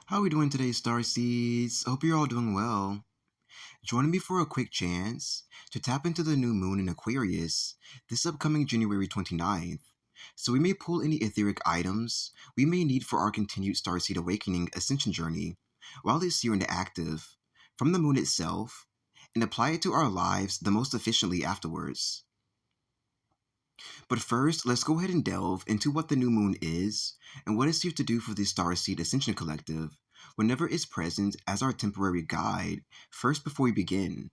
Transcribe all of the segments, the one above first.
How are we doing today, Starseeds? I hope you're all doing well. Joining me for a quick chance to tap into the new moon in Aquarius this upcoming January 29th, so we may pull any etheric items we may need for our continued Starseed Awakening Ascension Journey while it's here and active from the moon itself and apply it to our lives the most efficiently afterwards. But first, let's go ahead and delve into what the new moon is and what it's here to do for the Starseed Ascension Collective whenever it's present as our temporary guide, first before we begin.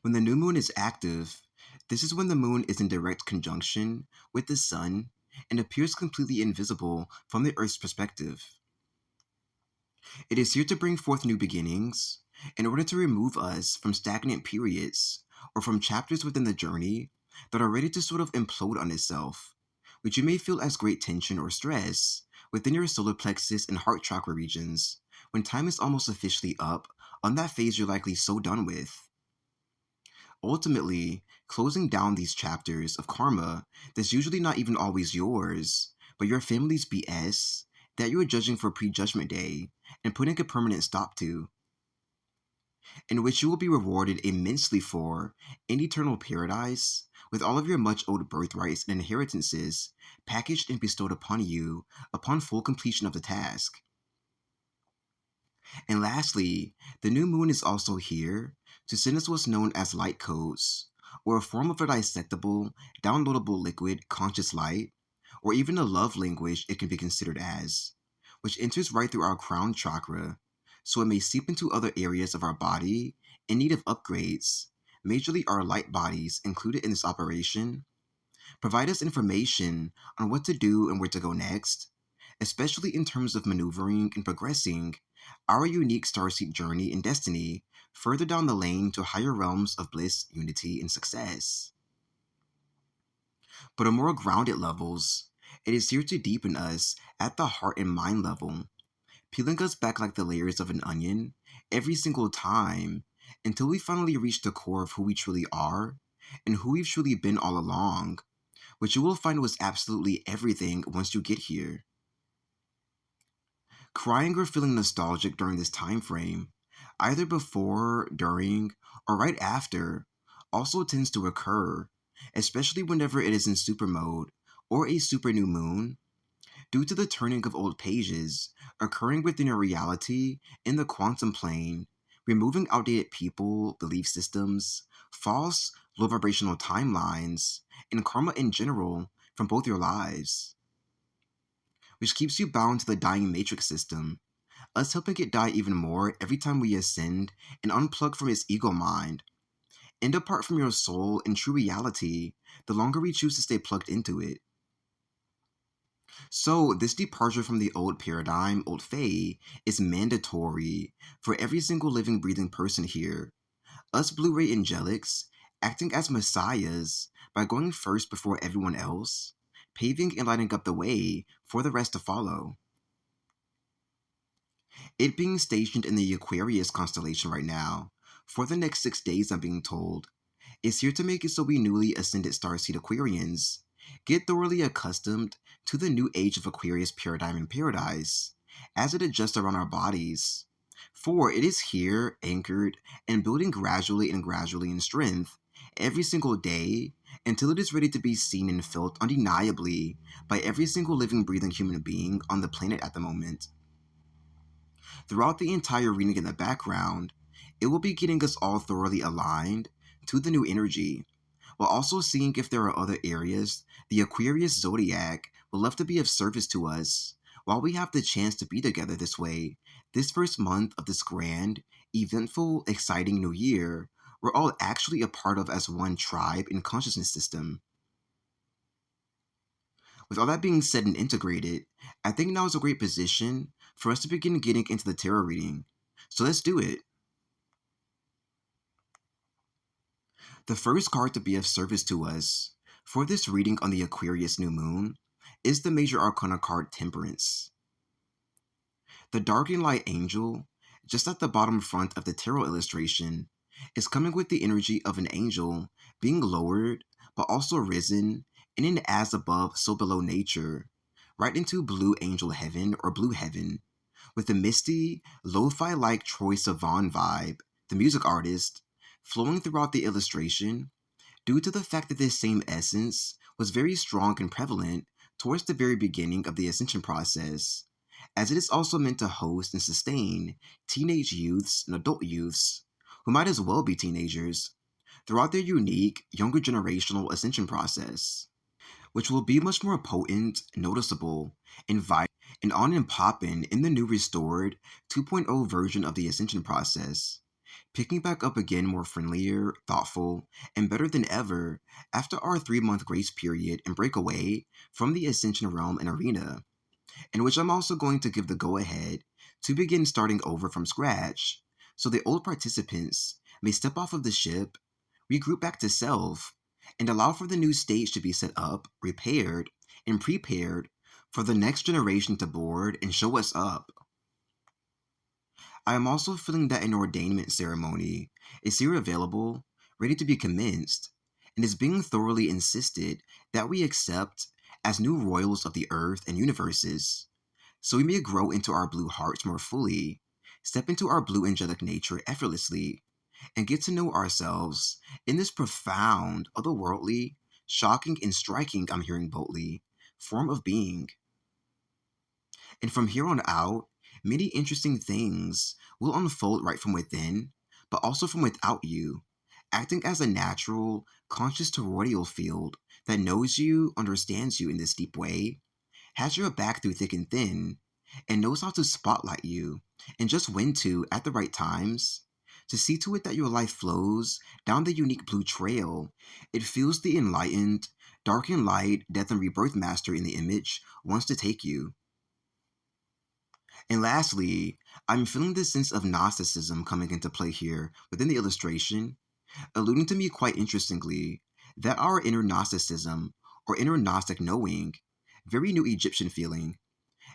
When the new moon is active, this is when the moon is in direct conjunction with the sun and appears completely invisible from the Earth's perspective. It is here to bring forth new beginnings in order to remove us from stagnant periods or from chapters within the journey that are ready to sort of implode on itself, which you may feel as great tension or stress within your solar plexus and heart chakra regions when time is almost officially up on that phase you're likely so done with. Ultimately, closing down these chapters of karma that's usually not even always yours, but your family's BS that you are judging for pre-judgment day and putting a permanent stop to, in which you will be rewarded immensely for in eternal paradise with all of your much owed birthrights and inheritances packaged and bestowed upon you upon full completion of the task. And lastly, the new moon is also here to send us what's known as light codes, or a form of a dissectable, downloadable liquid conscious light, or even a love language it can be considered as, which enters right through our crown chakra, so it may seep into other areas of our body in need of upgrades, majorly our light bodies included in this operation, provide us information on what to do and where to go next, especially in terms of maneuvering and progressing our unique starseed journey and destiny further down the lane to higher realms of bliss, unity, and success. But on more grounded levels, it is here to deepen us at the heart and mind level, peeling us back like the layers of an onion every single time until we finally reach the core of who we truly are and who we've truly been all along, which you will find was absolutely everything once you get here. Crying or feeling nostalgic during this time frame, either before, during, or right after, also tends to occur, especially whenever it is in super mode or a super new moon, due to the turning of old pages occurring within your reality in the quantum plane, removing outdated people, belief systems, false, low vibrational timelines, and karma in general from both your lives, which keeps you bound to the dying matrix system, us helping it die even more every time we ascend and unplug from its ego mind, and apart from your soul and true reality the longer we choose to stay plugged into it. So, this departure from the old paradigm, old Fae, is mandatory for every single living, breathing person here. Us Blu ray angelics acting as messiahs by going first before everyone else, paving and lighting up the way for the rest to follow. It being stationed in the Aquarius constellation right now, for the next 6 days, I'm being told, is here to make it so we newly ascended Starseed Aquarians get thoroughly accustomed to the new age of Aquarius paradigm and paradise as it adjusts around our bodies. For it is here, anchored, and building gradually in strength every single day until it is ready to be seen and felt undeniably by every single living, breathing human being on the planet at the moment. Throughout the entire reading in the background, it will be getting us all thoroughly aligned to the new energy, while also seeing if there are other areas the Aquarius zodiac would love to be of service to us, while we have the chance to be together this way, this first month of this grand, eventful, exciting new year, we're all actually a part of as one tribe and consciousness system. With all that being said and integrated, I think now is a great position for us to begin getting into the tarot reading. So let's do it. The first card to be of service to us for this reading on the Aquarius new moon is the major arcana card Temperance. The dark and light angel, just at the bottom front of the tarot illustration, is coming with the energy of an angel being lowered but also risen in an as above so below nature, right into blue angel heaven or blue heaven, with the misty, lo-fi-like Troye Sivan vibe, the music artist, flowing throughout the illustration due to the fact that this same essence was very strong and prevalent towards the very beginning of the ascension process, as it is also meant to host and sustain teenage youths and adult youths, who might as well be teenagers, throughout their unique, younger generational ascension process, which will be much more potent, noticeable, and vibrant and on and poppin' in the new restored 2.0 version of the ascension process, picking back up again more friendlier, thoughtful, and better than ever after our 3-month grace period and breakaway from the ascension realm and arena, in which I'm also going to give the go ahead to begin starting over from scratch, so the old participants may step off of the ship, regroup back to self, and allow for the new stage to be set up, repaired, and prepared for the next generation to board and show us up. I am also feeling that an ordainment ceremony is here available, ready to be commenced, and is being thoroughly insisted that we accept as new royals of the earth and universes, so we may grow into our blue hearts more fully, step into our blue angelic nature effortlessly, and get to know ourselves in this profound, otherworldly, shocking, and striking, I'm hearing boldly, form of being. And from here on out, many interesting things will unfold right from within, but also from without you, acting as a natural, conscious toroidal field that knows you, understands you in this deep way, has your back through thick and thin, and knows how to spotlight you and just when to at the right times. To see to it that your life flows down the unique blue trail, it feels the enlightened, dark and light, death and rebirth master in the image wants to take you. And lastly, I'm feeling this sense of Gnosticism coming into play here within the illustration, alluding to me quite interestingly that our inner Gnosticism, or inner Gnostic knowing, very new Egyptian feeling,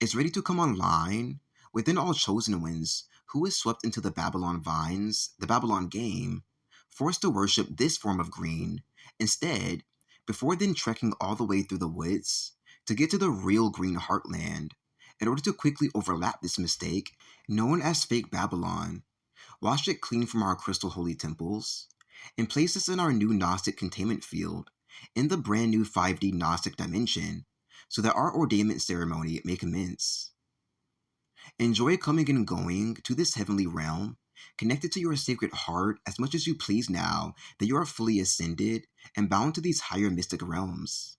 is ready to come online within all chosen ones who is swept into the Babylon vines, the Babylon game, forced to worship this form of green instead, before then trekking all the way through the woods to get to the real green heartland in order to quickly overlap this mistake known as fake Babylon, wash it clean from our crystal holy temples, and place us in our new Gnostic containment field in the brand new 5D Gnostic dimension so that our ordainment ceremony may commence. Enjoy coming and going to this heavenly realm, connected to your sacred heart as much as you please now that you are fully ascended and bound to these higher mystic realms.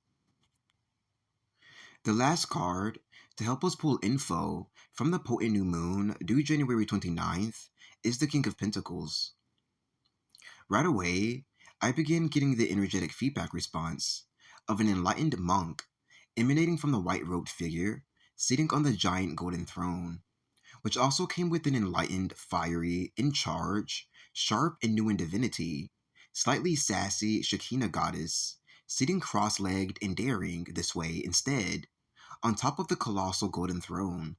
The last card to help us pull info from the potent new moon due January 29th is the King of Pentacles. Right away, I began getting the energetic feedback response of an enlightened monk emanating from the white-robed figure sitting on the giant golden throne, which also came with an enlightened, fiery, in charge, sharp and new in divinity, slightly sassy Shekinah goddess, sitting cross-legged and daring this way instead, on top of the colossal golden throne,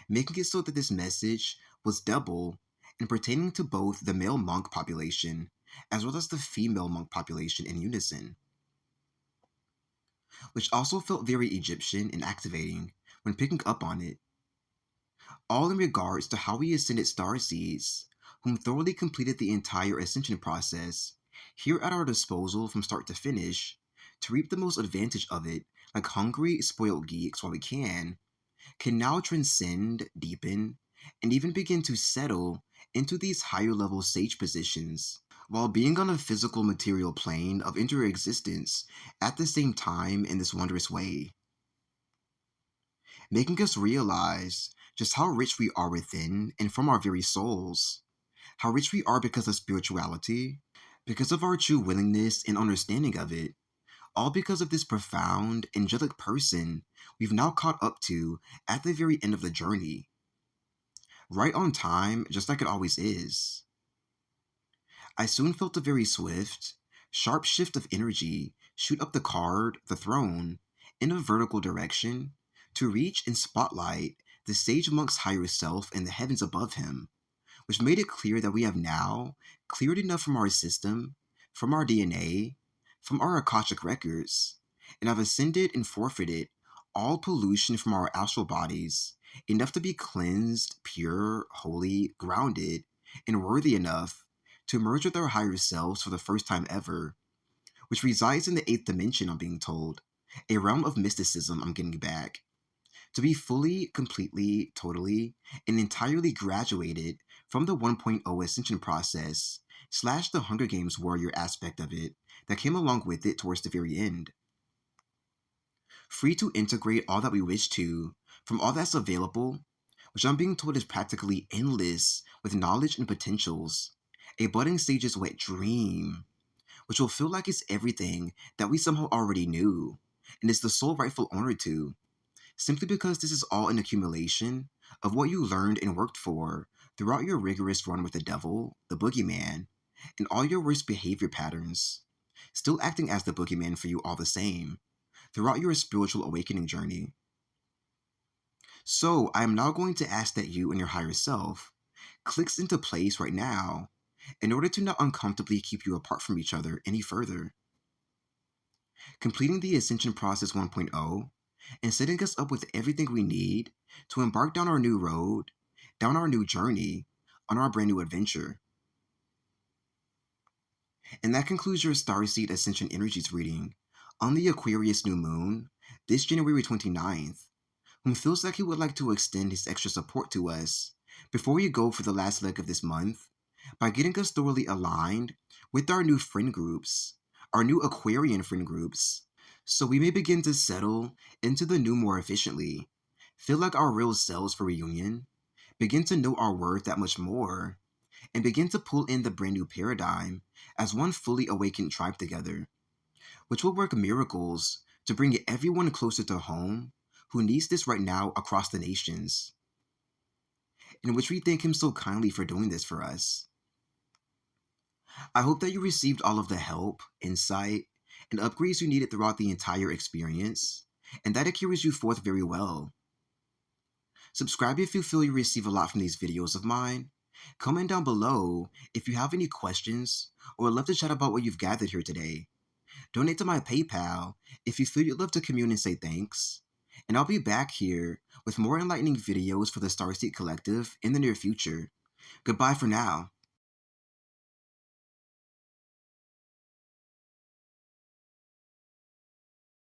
making it so that this message was double and pertaining to both the male monk population as well as the female monk population in unison, which also felt very Egyptian and activating when picking up on it, all in regards to how we ascended Starseeds, whom thoroughly completed the entire ascension process, here at our disposal from start to finish, to reap the most advantage of it, like hungry, spoiled geeks while we can now transcend, deepen, and even begin to settle into these higher level sage positions, while being on a physical material plane of inter-existence at the same time in this wondrous way, making us realize just how rich we are within and from our very souls, how rich we are because of spirituality, because of our true willingness and understanding of it, all because of this profound, angelic person we've now caught up to at the very end of the journey. Right on time, just like it always is. I soon felt a very swift, sharp shift of energy shoot up the card, the throne, in a vertical direction to reach and spotlight the sage monk's higher self and the heavens above him, which made it clear that we have now cleared enough from our system, from our DNA, from our Akashic records, and have ascended and forfeited all pollution from our astral bodies enough to be cleansed, pure, holy, grounded, and worthy enough to merge with our higher selves for the first time ever, which resides in the eighth dimension, I'm being told, a realm of mysticism I'm getting back, to be fully, completely, totally, and entirely graduated from the 1.0 Ascension process / the Hunger Games warrior aspect of it that came along with it towards the very end. Free to integrate all that we wish to from all that's available, which I'm being told is practically endless with knowledge and potentials, a budding stage's wet dream, which will feel like it's everything that we somehow already knew, and is the sole rightful owner to, simply because this is all an accumulation of what you learned and worked for throughout your rigorous run with the devil, the boogeyman, and all your worst behavior patterns, still acting as the boogeyman for you all the same, throughout your spiritual awakening journey. So, I am now going to ask that you and your higher self clicks into place right now in order to not uncomfortably keep you apart from each other any further. Completing the Ascension Process 1.0 and setting us up with everything we need to embark down our new road, down our new journey, on our brand new adventure. And that concludes your Starseed Ascension Energies reading on the Aquarius new moon this January 29th, whom feels like he would like to extend his extra support to us before we go for the last leg of this month by getting us thoroughly aligned with our new friend groups, our new Aquarian friend groups, so we may begin to settle into the new more efficiently, feel like our real selves for reunion, begin to know our worth that much more, and begin to pull in the brand new paradigm as one fully awakened tribe together, which will work miracles to bring everyone closer to home who needs this right now across the nations, in which we thank him so kindly for doing this for us. I hope that you received all of the help, insight, and upgrades you needed throughout the entire experience, and that it carries you forth very well. Subscribe if you feel you receive a lot from these videos of mine. Comment down below if you have any questions or would love to chat about what you've gathered here today. Donate to my PayPal if you feel you'd love to commune and say thanks. And I'll be back here with more enlightening videos for the Starseed Collective in the near future. Goodbye for now.